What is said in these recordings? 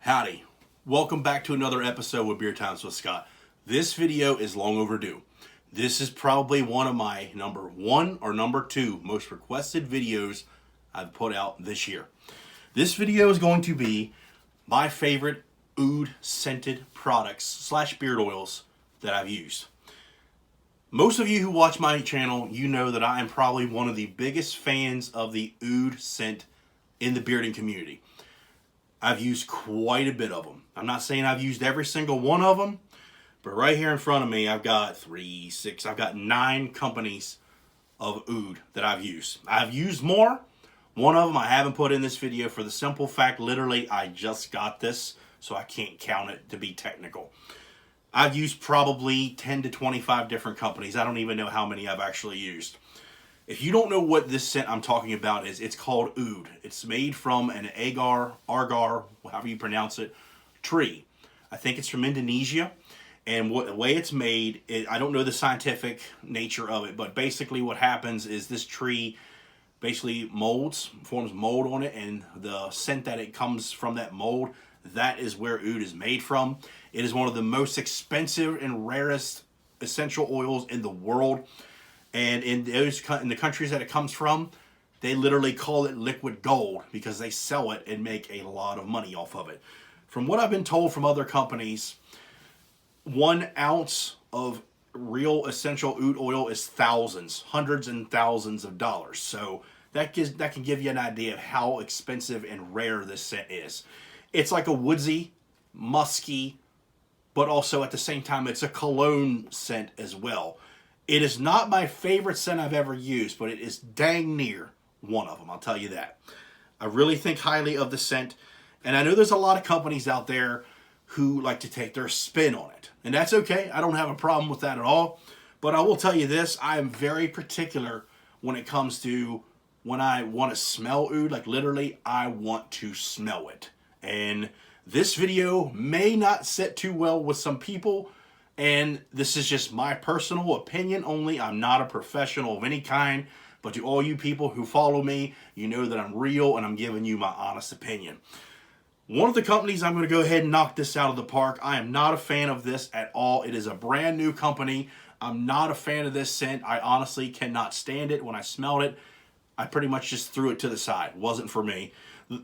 Howdy. Welcome back to another episode with Beer Times with Scott. This video is long overdue. This is probably one of my number one or number two most requested videos I've put out this year. This video is going to be my favorite oud scented products / beard oils that I've used. Most of you who watch my channel, you know that I am probably one of the biggest fans of the oud scent in the bearding community. I've used quite a bit of them. I'm not saying I've used every single one of them, but right here in front of me, I've got 9 companies of oud that I've used. I've used more. One of them I haven't put in this video for the simple fact, literally, I just got this, so I can't count it to be technical. I've used probably 10 to 25 different companies. I don't even know how many I've actually used. If you don't know what this scent I'm talking about is, it's called oud. It's made from an agar, however you pronounce it, tree. I think it's from Indonesia. And the way it's made, I don't know the scientific nature of it, but basically what happens is this tree basically forms mold on it, and the scent that it comes from that mold, that is where oud is made from. It is one of the most expensive and rarest essential oils in the world. And in the countries that it comes from, they literally call it liquid gold because they sell it and make a lot of money off of it. From what I've been told from other companies, 1 ounce of real essential oud oil is hundreds and thousands of dollars. So that can give you an idea of how expensive and rare this scent is. It's like a woodsy, musky, but also at the same time it's a cologne scent as well. It is not my favorite scent I've ever used, but it is dang near one of them, I'll tell you that. I really think highly of the scent, and I know there's a lot of companies out there who like to take their spin on it, and that's okay. I don't have a problem with that at all, but I will tell you this, I am very particular when it comes to when I want to smell oud, like literally, I want to smell it. And this video may not sit too well with some people, and this is just my personal opinion only. I'm not a professional of any kind, but to all you people who follow me, you know that I'm real and I'm giving you my honest opinion. One of the companies, I'm going to go ahead and knock this out of the park. I am not a fan of this at all. It is a brand new company. I'm not a fan of this scent. I honestly cannot stand it. When I smelled it, I pretty much just threw it to the side. It wasn't for me.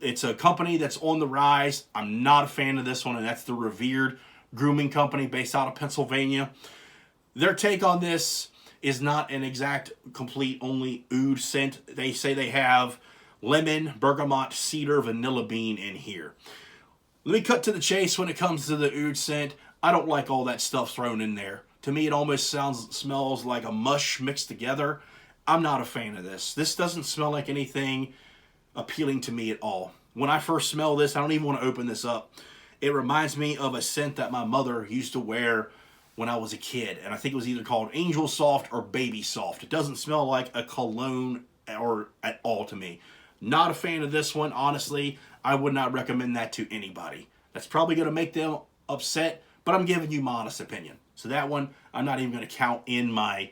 It's a company that's on the rise. I'm not a fan of this one, and that's the Revered grooming company based out of Pennsylvania. Their take on this is not an exact, complete, only oud scent. They say they have lemon, bergamot, cedar, vanilla bean in here. Let me cut to the chase when it comes to the oud scent. I don't like all that stuff thrown in there. To me, it almost smells like a mush mixed together. I'm not a fan of this. This doesn't smell like anything appealing to me at all. When I first smell this, I don't even want to open this up. It reminds me of a scent that my mother used to wear when I was a kid, and I think it was either called Angel Soft or Baby Soft. It doesn't smell like a cologne or at all to me. Not a fan of this one, honestly. I would not recommend that to anybody. That's probably going to make them upset, but I'm giving you my honest opinion. So that one, I'm not even going to count in my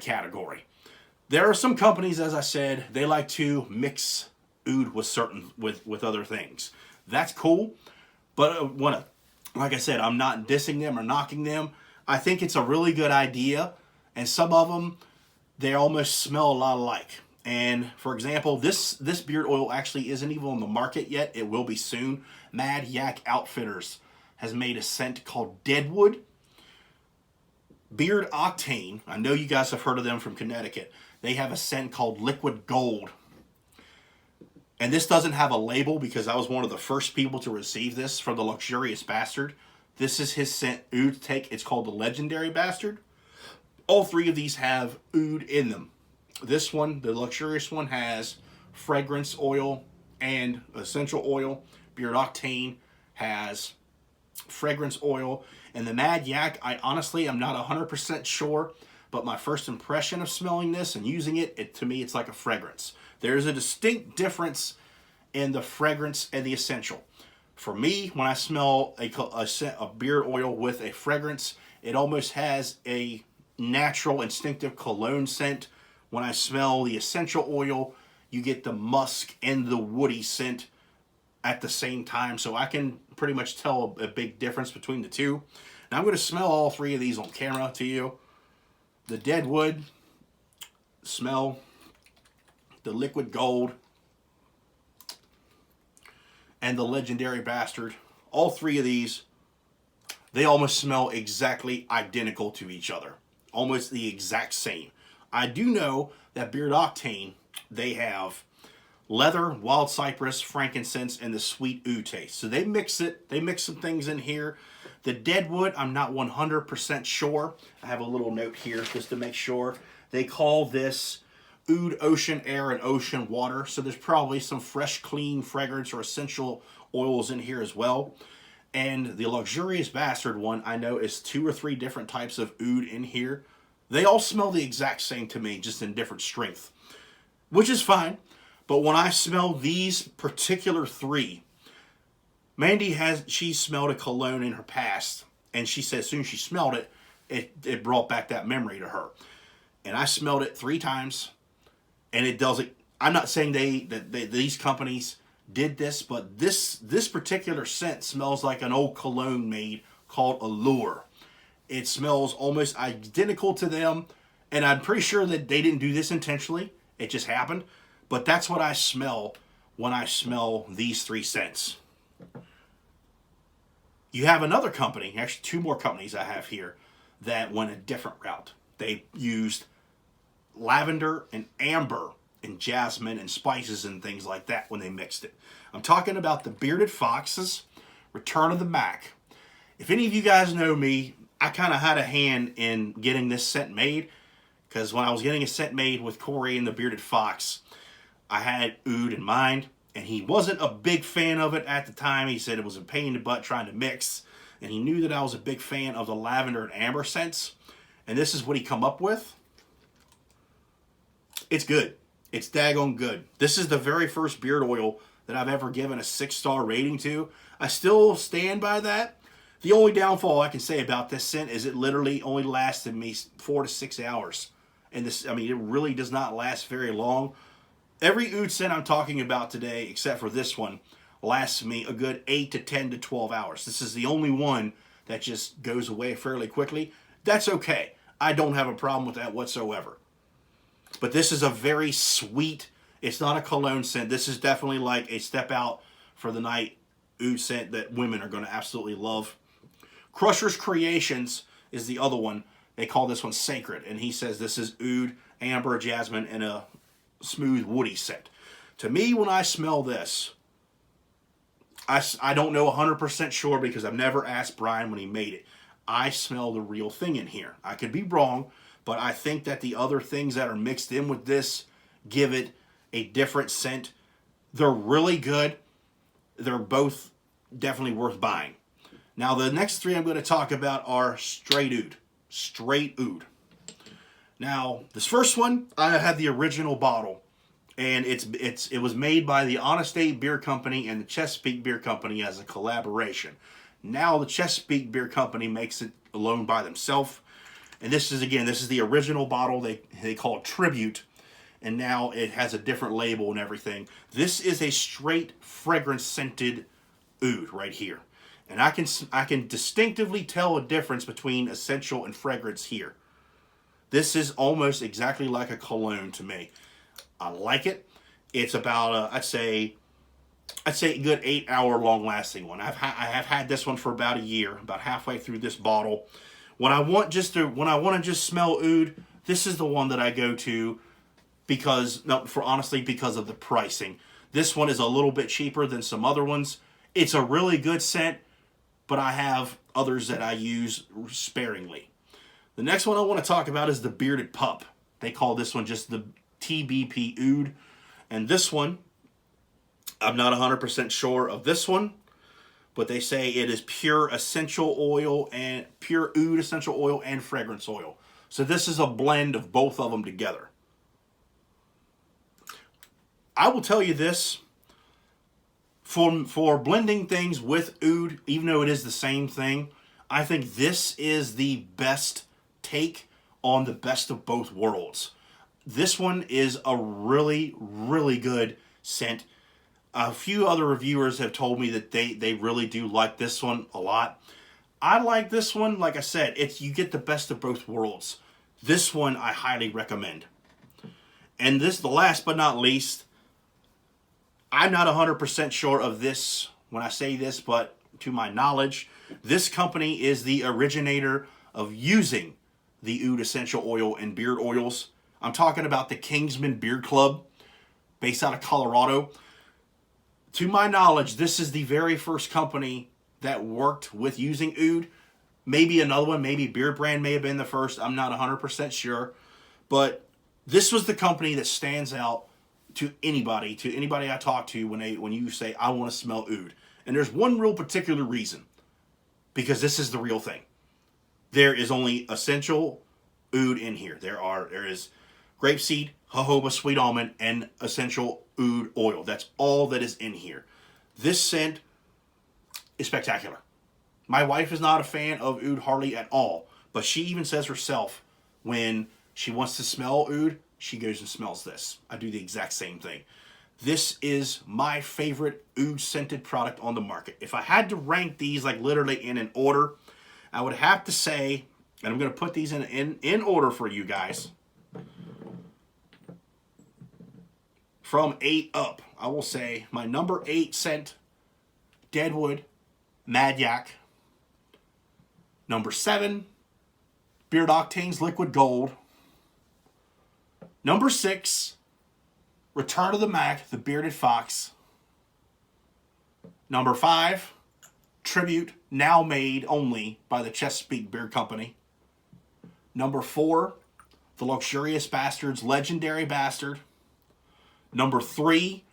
category. There are some companies, as I said, they like to mix oud with other things. That's cool, but like I said, I'm not dissing them or knocking them. I think it's a really good idea, and some of them, they almost smell a lot alike. And for example, this beard oil actually isn't even on the market yet. It will be soon. Mad Yak Outfitters has made a scent called Deadwood. Beard Octane, I know you guys have heard of them from Connecticut. They have a scent called Liquid Gold. And this doesn't have a label because I was one of the first people to receive this from the Luxurious Bastard. This is his scent oud take. It's called the Legendary Bastard. All 3 of these have oud in them. This one, the Luxurious one, has fragrance oil and essential oil. Beard Octane has fragrance oil. And the Mad Yak, I honestly am not 100% sure, but my first impression of smelling this and using it, to me, it's like a fragrance. There's a distinct difference in the fragrance and the essential. For me, when I smell a beard oil with a fragrance, it almost has a natural, instinctive cologne scent. When I smell the essential oil, you get the musk and the woody scent at the same time, so I can pretty much tell a big difference between the two. Now I'm going to smell all three of these on camera to you. The dead wood smell, the liquid gold, and the legendary bastard. All three of these, they almost smell exactly identical to each other. Almost the exact same. I do know that Beard Octane, they have leather, wild cypress, frankincense, and the sweet oud taste. So they mix it. They mix some things in here. The deadwood, I'm not 100% sure. I have a little note here just to make sure. They call this oud ocean air and ocean water. So there's probably some fresh, clean fragrance or essential oils in here as well. And the luxurious bastard one, I know, is 2 or 3 different types of oud in here. They all smell the exact same to me, just in different strength, which is fine. But when I smell these particular 3, Mandy she smelled a cologne in her past, and she said as soon as she smelled it, it brought back that memory to her. And I smelled it 3 times, and it doesn't. I'm not saying these companies did this, but this particular scent smells like an old cologne made called Allure. It smells almost identical to them, and I'm pretty sure that they didn't do this intentionally. It just happened. But that's what I smell when I smell these 3 scents. You have another company, actually 2 more companies I have here, that went a different route. They used lavender and amber and jasmine and spices and things like that when they mixed it. I'm talking about the Bearded Fox's Return of the Mac. If any of you guys know me, I kind of had a hand in getting this scent made, because when I was getting a scent made with Corey and the Bearded Fox, I had oud in mind, and he wasn't a big fan of it at the time. He said it was a pain in the butt trying to mix, and he knew that I was a big fan of the lavender and amber scents, and this is what he come up with. It's good. It's daggone good. This is the very first beard oil that I've ever given a 6-star rating to. I still stand by that. The only downfall I can say about this scent is it literally only lasted me 4 to 6 hours. And this, I mean, it really does not last very long. Every oud scent I'm talking about today, except for this one, lasts me a good 8 to 10 to 12 hours. This is the only one that just goes away fairly quickly. That's okay. I don't have a problem with that whatsoever. But this is a very sweet, it's not a cologne scent. This is definitely like a step out for the night oud scent that women are going to absolutely love. Crusher's Creations is the other one. They call this one Sacred. And he says this is oud, amber, jasmine, and a smooth woody scent. To me, when I smell this, I don't know 100% sure because I've never asked Brian when he made it. I smell the real thing in here. I could be wrong, but I think that the other things that are mixed in with this give it a different scent. They're really good. They're both definitely worth buying. Now, the next 3 I'm going to talk about are straight oud. Straight oud. Now, this first one, I had the original bottle, and it was made by the Honest Abe Beer Company and the Chesapeake Beer Company as a collaboration. Now, the Chesapeake Beer Company makes it alone by themselves, and this is the original bottle. They call it Tribute, and now it has a different label and everything. This is a straight fragrance scented oud right here, and I can distinctively tell a difference between essential and fragrance here. This is almost exactly like a cologne to me. I like it. It's about I'd say a good 8-hour long lasting one. I have had this one for about a year, about halfway through this bottle. When I want to just smell oud, this is the one that I go to because of the pricing. This one is a little bit cheaper than some other ones. It's a really good scent, but I have others that I use sparingly. The next one I want to talk about is the Bearded Pup. They call this one just the TBP Oud. And this one, I'm not 100% sure of this one, but they say it is pure essential oil and pure oud essential oil and fragrance oil. So this is a blend of both of them together. I will tell you this, for blending things with oud, even though it is the same thing, I think this is the best take on the best of both worlds. This one is a really, really good scent. A few other reviewers have told me that they really do like this one a lot. I like this one. Like I said, you get the best of both worlds. This one I highly recommend. And this, the last but not least, I'm not 100% sure of this when I say this, but to my knowledge, this company is the originator of using the Oud essential oil in beard oils. I'm talking about the Kingsman Beard Club, based out of Colorado. To my knowledge, this is the very first company that worked with using Oud. Maybe another one, maybe Beard Brand may have been the first. I'm not 100% sure. But this was the company that stands out to anybody I talk to when you say, I want to smell Oud. And there's one real particular reason. Because this is the real thing. There is only essential Oud in here. There is grapeseed, jojoba, sweet almond, and essential Oud oil. That's all that is in here. This scent is spectacular. My wife is not a fan of Oud hardly at all, but she even says herself when she wants to smell Oud, she goes and smells this. I do the exact same thing. This is my favorite Oud scented product on the market. If I had to rank these like literally in an order, I would have to say, and I'm going to put these in order for you guys, from 8 up. I will say my number 8 scent, Deadwood Mad Yak. Number 7, Beard Octane's Liquid Gold. Number 6, Return of the Mac, the Bearded Fox. Number 5, Tribute, now made only by the Chesapeake Beard Company. Number 4, The Luxurious Bastard's Legendary Bastard. Number 3,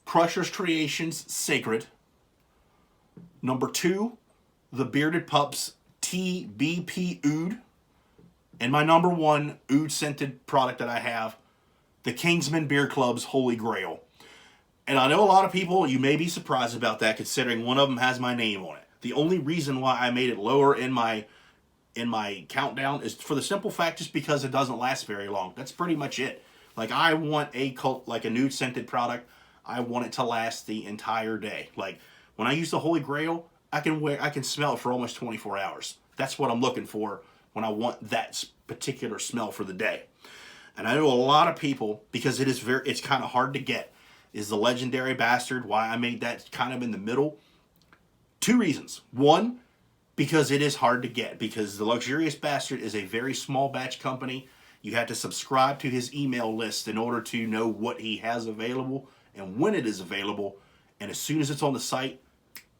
Crusher's Creations Sacred. Number 2, The Bearded Pups TBP Oud. And my number 1 Oud scented product that I have, the Kingsman Beard Club's Holy Grail. And I know a lot of people, you may be surprised about that considering one of them has my name on it. The only reason why I made it lower in my countdown is for the simple fact just because it doesn't last very long. That's pretty much it. Like I want a Oud scented product, I want it to last the entire day. Like when I use the Holy Grail, I can smell it for almost 24 hours. That's what I'm looking for when I want that particular smell for the day. And I know a lot of people, because it's kind of hard to get, is the Legendary Bastard, why I made that kind of in the middle. 2 reasons. 1, because it is hard to get, because the Luxurious Bastard is a very small batch company. You have to subscribe to his email list in order to know what he has available and when it is available. And as soon as it's on the site,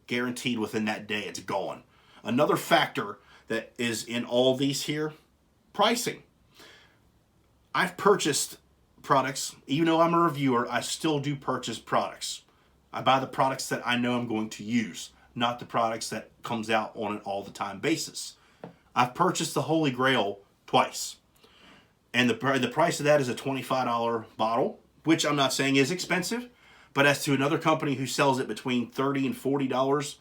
guaranteed within that day it's gone. Another factor that is in all these here, pricing. I've purchased products, even though I'm a reviewer, I still do purchase products. I buy the products that I know I'm going to use, not the products that comes out on an all the time basis. I've purchased the Holy Grail twice. And the price of that is a $25 bottle, which I'm not saying is expensive, but as to another company who sells it between $30 and $40,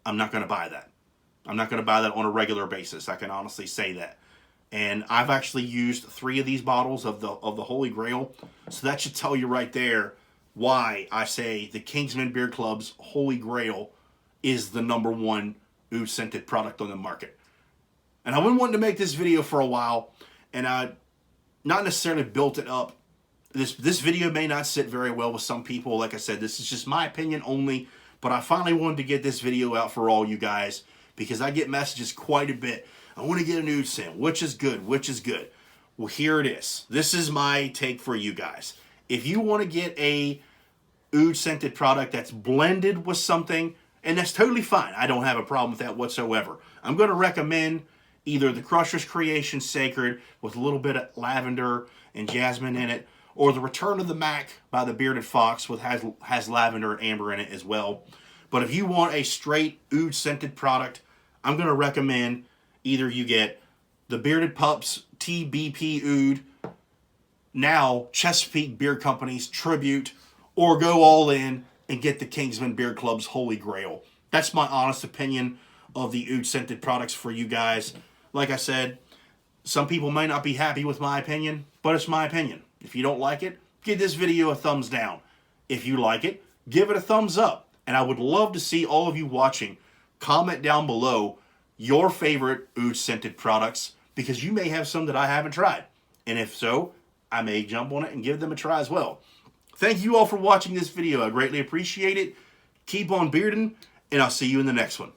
I'm not going to buy that. I'm not going to buy that on a regular basis. I can honestly say that. And I've actually used 3 of these bottles of the Holy Grail. So that should tell you right there why I say the Kingsman Beard Club's Holy Grail is the number 1 Oud scented product on the market. And I've been wanting to make this video for a while, and I not necessarily built it up. This video may not sit very well with some people. Like I said, this is just my opinion only, but I finally wanted to get this video out for all you guys because I get messages quite a bit. I want to get an Oud scent. Which is good? Which is good? Well, here it is. This is my take for you guys. If you want to get a Oud scented product that's blended with something, and that's totally fine. I don't have a problem with that whatsoever. I'm going to recommend either the Crusher's Creation Sacred with a little bit of lavender and jasmine in it, or the Return of the Mac by the Bearded Fox, which has lavender and amber in it as well. But if you want a straight Oud scented product, I'm going to recommend either you get the Bearded Pups TBP Oud, now Chesapeake Beard Company's Tribute, or go all in and get the Kingsman Beard Club's Holy Grail. That's my honest opinion of the Oud scented products for you guys. Like I said, some people may not be happy with my opinion, but it's my opinion. If you don't like it, give this video a thumbs down. If you like it, give it a thumbs up. And I would love to see all of you watching comment down below your favorite oud scented products, because you may have some that I haven't tried. And if so, I may jump on it and give them a try as well. Thank you all for watching this video. I greatly appreciate it. Keep on bearding, and I'll see you in the next one.